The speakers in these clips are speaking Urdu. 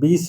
20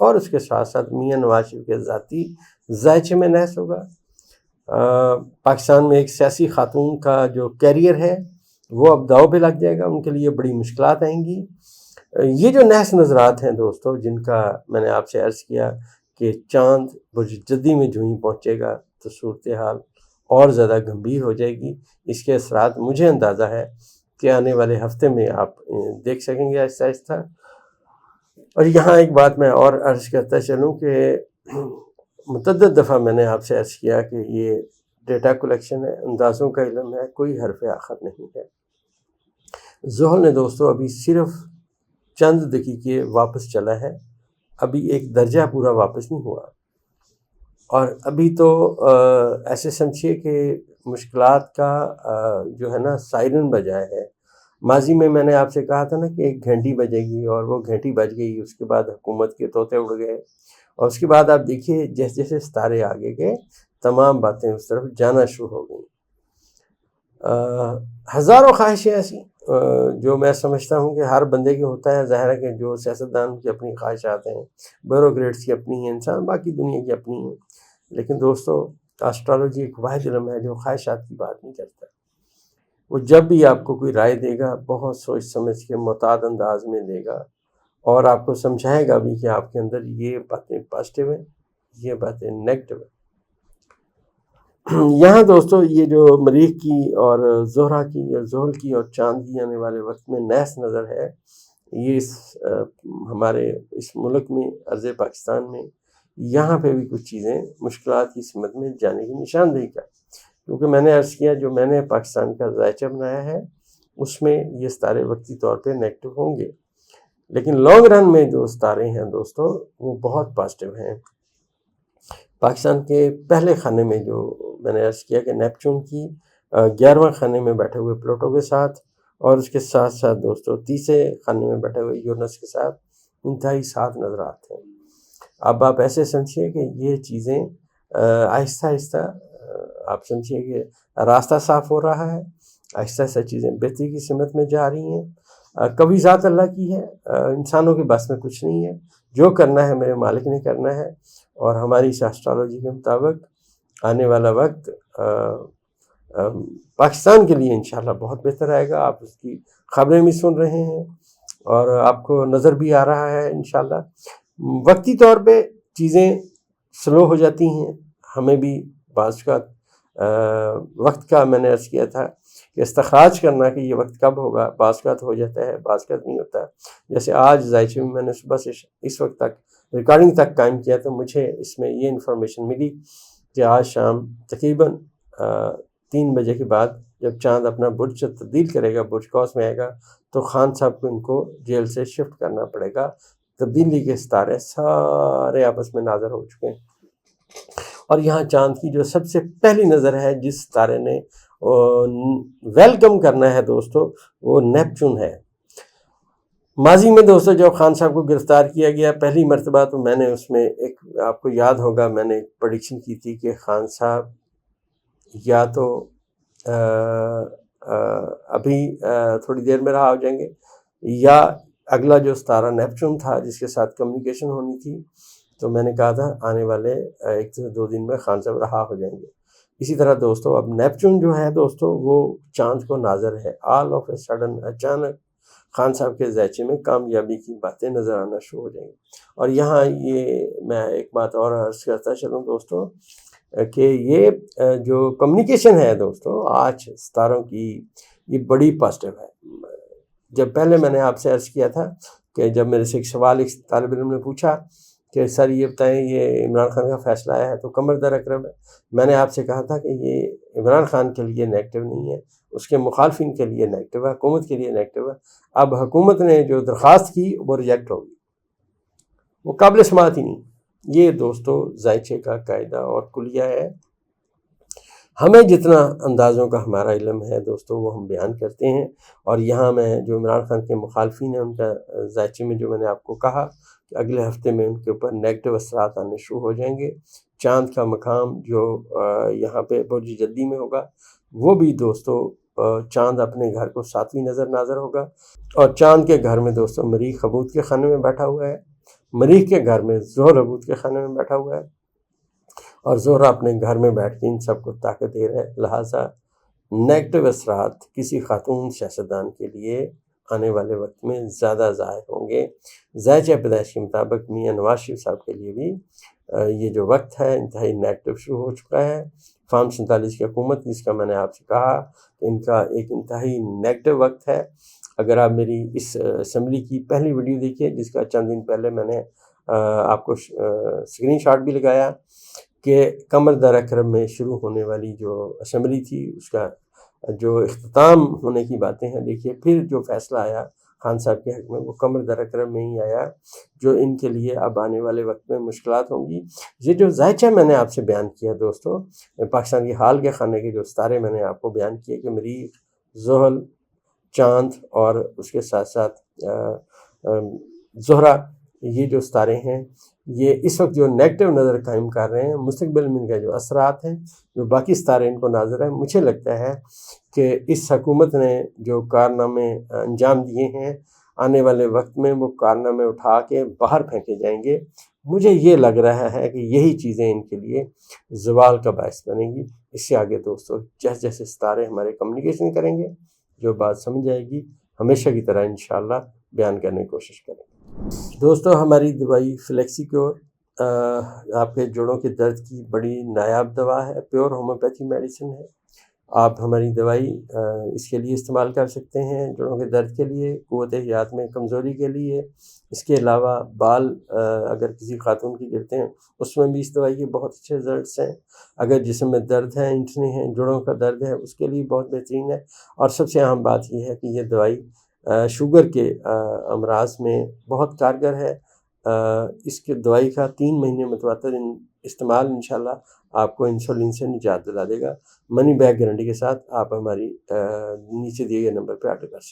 اور اس کے ساتھ ساتھ میاں نواز شریف کے ذاتی ذائچے میں نحس ہوگا۔ پاکستان میں ایک سیاسی خاتون کا جو کیریئر ہے وہ اب داؤ پہ لگ جائے گا، ان کے لیے بڑی مشکلات آئیں گی۔ یہ جو نحس نظرات ہیں دوستو، جن کا میں نے آپ سے عرض کیا کہ چاند برج جدی میں جو ہی پہنچے گا تو صورتحال اور زیادہ گمبھیر ہو جائے گی۔ اس کے اثرات مجھے اندازہ ہے کہ آنے والے ہفتے میں آپ دیکھ سکیں گے آہستہ آہستہ۔ اور یہاں ایک بات میں اور عرض کرتا چلوں کہ متعدد دفعہ میں نے آپ سے عرض کیا کہ یہ ڈیٹا کلیکشن ہے، اندازوں کا علم ہے، کوئی حرف آخر نہیں ہے۔ زحل نے دوستو ابھی صرف چند دقیقے واپس چلا ہے، ابھی ایک درجہ پورا واپس نہیں ہوا، اور ابھی تو ایسے سمجھیے کہ مشکلات کا جو ہے نا سائرن بجا ہے۔ ماضی میں نے آپ سے کہا تھا نا کہ ایک گھنٹی بجے گی، اور وہ گھنٹی بج گئی، اس کے بعد حکومت کے طوطے اڑ گئے، اور اس کے بعد آپ دیکھیے جیسے جیسے ستارے آگے گئے تمام باتیں اس طرف جانا شروع ہو گئیں۔ ہزاروں خواہشیں ایسی جو میں سمجھتا ہوں کہ ہر بندے کے ہوتا ہے، ظاہر ہے کہ جو سیاستدان کی اپنی خواہشات ہیں، بیوروکریٹس کی اپنی ہیں، انسان باقی دنیا کی اپنی ہیں، لیکن دوستو اسٹرالوجی ایک واحد علم ہے جو خواہشات کی بات نہیں کرتا۔ وہ جب بھی آپ کو کوئی رائے دے گا بہت سوچ سمجھ کے محتاط انداز میں دے گا، اور آپ کو سمجھائے گا بھی کہ آپ کے اندر یہ باتیں پازیٹیو ہیں، یہ باتیں نیگیٹو ہیں۔ یہاں دوستو یہ جو مریخ کی اور زہرہ کی یا زحل کی اور چاند کی آنے والے وقت میں نحس نظر ہے، یہ ہمارے اس ملک میں ارض پاکستان میں یہاں پہ بھی کچھ چیزیں مشکلات کی سمت میں جانے کی نشاندہی کا، کیونکہ میں نے عرض کیا جو میں نے پاکستان کا ذائچہ بنایا ہے اس میں یہ ستارے وقتی طور پہ نیگیٹو ہوں گے، لیکن لانگ رن میں جو ستارے ہیں دوستو وہ بہت پازیٹیو ہیں۔ پاکستان کے پہلے خانے میں جو میں نے عرض کیا کہ نیپچون کی 11واں خانے میں بیٹھے ہوئے پلوٹو کے ساتھ، اور اس کے ساتھ ساتھ دوستو 30 خانے میں بیٹھے ہوئے یورنس کے ساتھ انتہائی ساتھ نظرات ہیں۔ اب آپ ایسے سمجھیے کہ یہ چیزیں آہستہ آہستہ آپ سمجھیے کہ راستہ صاف ہو رہا ہے، آہستہ آہستہ چیزیں بہتری کی سمت میں جا رہی ہیں۔ کبھی ذات اللہ کی ہے، انسانوں کے بس میں کچھ نہیں ہے، جو کرنا ہے میرے مالک نے کرنا ہے، اور ہماری اسٹرالوجی کے مطابق آنے والا وقت پاکستان کے لیے انشاءاللہ بہت بہتر آئے گا۔ آپ اس کی خبریں بھی سن رہے ہیں اور آپ کو نظر بھی آ رہا ہے انشاءاللہ۔ وقتی طور پہ چیزیں سلو ہو جاتی ہیں، ہمیں بھی بعض کا وقت کا میں نے عرض کیا تھا کہ استخراج کرنا کہ یہ وقت کب ہوگا، بعض کا ہو جاتا ہے، بعض کا نہیں ہوتا۔ جیسے آج ذائچے میں نے صبح سے اس وقت تک ریکارڈنگ تک قائم کیا تو مجھے اس میں یہ انفارمیشن ملی کہ آج شام تقریباً 3 بجے کے بعد جب چاند اپنا برج تبدیل کرے گا، برج قوس میں آئے گا، تو خان صاحب کو ان کو جیل سے شفٹ کرنا پڑے گا۔ تبدیلی کے ستارے سارے آپس میں ناظر ہو چکے ہیں، اور یہاں چاند کی جو سب سے پہلی نظر ہے جس ستارے نے ویلکم کرنا ہے دوستو وہ نیپچون ہے۔ ماضی میں دوستو جب خان صاحب کو گرفتار کیا گیا پہلی مرتبہ، تو میں نے اس میں ایک آپ کو یاد ہوگا میں نے ایک پریڈکشن کی تھی کہ خان صاحب یا تو ابھی تھوڑی دیر میں رہا ہو جائیں گے، یا اگلا جو ستارہ نیپچون تھا جس کے ساتھ کمیونیکیشن ہونی تھی، تو میں نے کہا تھا آنے والے 1 سے 2 دن میں خان صاحب رہا ہو جائیں گے۔ اسی طرح دوستو اب نیپچون جو ہے دوستو وہ چاند کو ناظر ہے، آل آف اے سڈن اچانک خان صاحب کے ذائچے میں کامیابی کی باتیں نظر آنا شروع ہو جائیں گی۔ اور یہاں یہ میں ایک بات اور عرض کرتا چلوں دوستو کہ یہ جو کمیونیکیشن ہے دوستو آج ستاروں کی یہ بڑی پازیٹیو ہے۔ جب پہلے میں نے آپ سے عرض کیا تھا کہ جب میرے سے ایک سوال ایک طالب علم نے پوچھا کہ سر یہ بتائیں یہ عمران خان کا فیصلہ آیا ہے تو کمر در اکرم ہے، میں نے آپ سے کہا تھا کہ یہ عمران خان کے لیے نیگیٹو نہیں ہے، اس کے مخالفین کے لیے نیگیٹو ہے، حکومت کے لیے نیگیٹو ہے۔ اب حکومت نے جو درخواست کی وہ ریجیکٹ ہوگی، وہ قابل سماعت ہی نہیں۔ یہ دوستو ذائچے کا قاعدہ اور کلیہ ہے۔ ہمیں جتنا اندازوں کا ہمارا علم ہے دوستو وہ ہم بیان کرتے ہیں، اور یہاں میں جو عمران خان کے مخالفین ہیں ان کا ذائچے میں جو میں نے آپ کو کہا کہ اگلے ہفتے میں ان کے اوپر نیگیٹو اثرات آنے شروع ہو جائیں گے۔ چاند کا مقام جو یہاں پہ برج جدی میں ہوگا وہ بھی دوستو چاند اپنے گھر کو 7ویں نظر ناظر ہوگا، اور چاند کے گھر میں دوستو مریخ خبوط کے خانے میں بیٹھا ہوا ہے۔ مریخ کے گھر میں زحل عبود کے خانے میں بیٹھا ہوا ہے، اور زہرہ اپنے گھر میں بیٹھ کے ان سب کو طاقت دے رہا ہے، لہٰذا نیگیٹو اثرات کسی خاتون سیاستدان کے لیے آنے والے وقت میں زیادہ ظاہر ہوں گے۔ ذائچہ پیدائش کے مطابق میاں نواز شریف صاحب کے لیے بھی یہ جو وقت ہے انتہائی نیگیٹو شروع ہو چکا ہے۔ فارم 47 کی حکومت، جس کا میں نے آپ سے کہا کہ ان کا ایک انتہائی نیگیٹو وقت ہے۔ اگر آپ میری اس اسمبلی کی پہلی ویڈیو دیکھیے، جس کا چند دن پہلے میں نے آپ کو اسکرین شاٹ بھی لگایا، کہ قمر در اکرم میں شروع ہونے والی جو اسمبلی تھی اس کا جو اختتام ہونے کی باتیں ہیں، دیکھیے پھر جو فیصلہ آیا خان صاحب کے حق میں وہ قمر در اکرم میں ہی آیا، جو ان کے لیے اب آنے والے وقت میں مشکلات ہوں گی۔ یہ جو ذائچہ میں نے آپ سے بیان کیا دوستو، پاکستان کی حال کے خانے کے جو ستارے میں نے آپ کو بیان کیے کہ مریخ، زحل، چاند اور اس کے ساتھ ساتھ زہرہ، یہ جو ستارے ہیں یہ اس وقت جو نیگیٹو نظر قائم کر رہے ہیں، مستقبل میں ان کا جو اثرات ہیں جو باقی ستارے ان کو ناظر ہیں، مجھے لگتا ہے کہ اس حکومت نے جو کارنامے انجام دیے ہیں آنے والے وقت میں وہ کارنامے اٹھا کے باہر پھینکے جائیں گے۔ مجھے یہ لگ رہا ہے کہ یہی چیزیں ان کے لیے زوال کا باعث بنیں گی۔ اس سے آگے دوستو جیسے جیسے ستارے ہمارے کمیونیکیشن کریں گے، جو بات سمجھ آئے گی ہمیشہ کی طرح انشاءاللہ بیان کرنے کی کوشش کریں گے۔ دوستو ہماری دوائی فلیکسی کیور آپ کے جوڑوں کے درد کی بڑی نایاب دوا ہے، پیور ہومیوپیتھی میڈیسن ہے۔ آپ ہماری دوائی اس کے لیے استعمال کر سکتے ہیں، جوڑوں کے درد کے لیے، قوت حیات میں کمزوری کے لیے۔ اس کے علاوہ بال اگر کسی خاتون کی گرتے ہیں اس میں بھی اس دوائی کے بہت اچھے رزلٹس ہیں۔ اگر جسم میں درد ہے، انٹھنے ہیں، جوڑوں کا درد ہے، اس کے لیے بہت بہترین ہے۔ اور سب سے اہم بات یہ ہے کہ یہ دوائی شوگر کے امراض میں بہت کارگر ہے۔ اس کے دوائی کا 3 مہینے متواتر استعمال انشاءاللہ آپ کو انسولین سے نجات دلا دے گا۔ منی بیک گارنٹی کے ساتھ آپ ہماری نیچے دیے گئے نمبر پہ آرڈر کر سکتے ہیں۔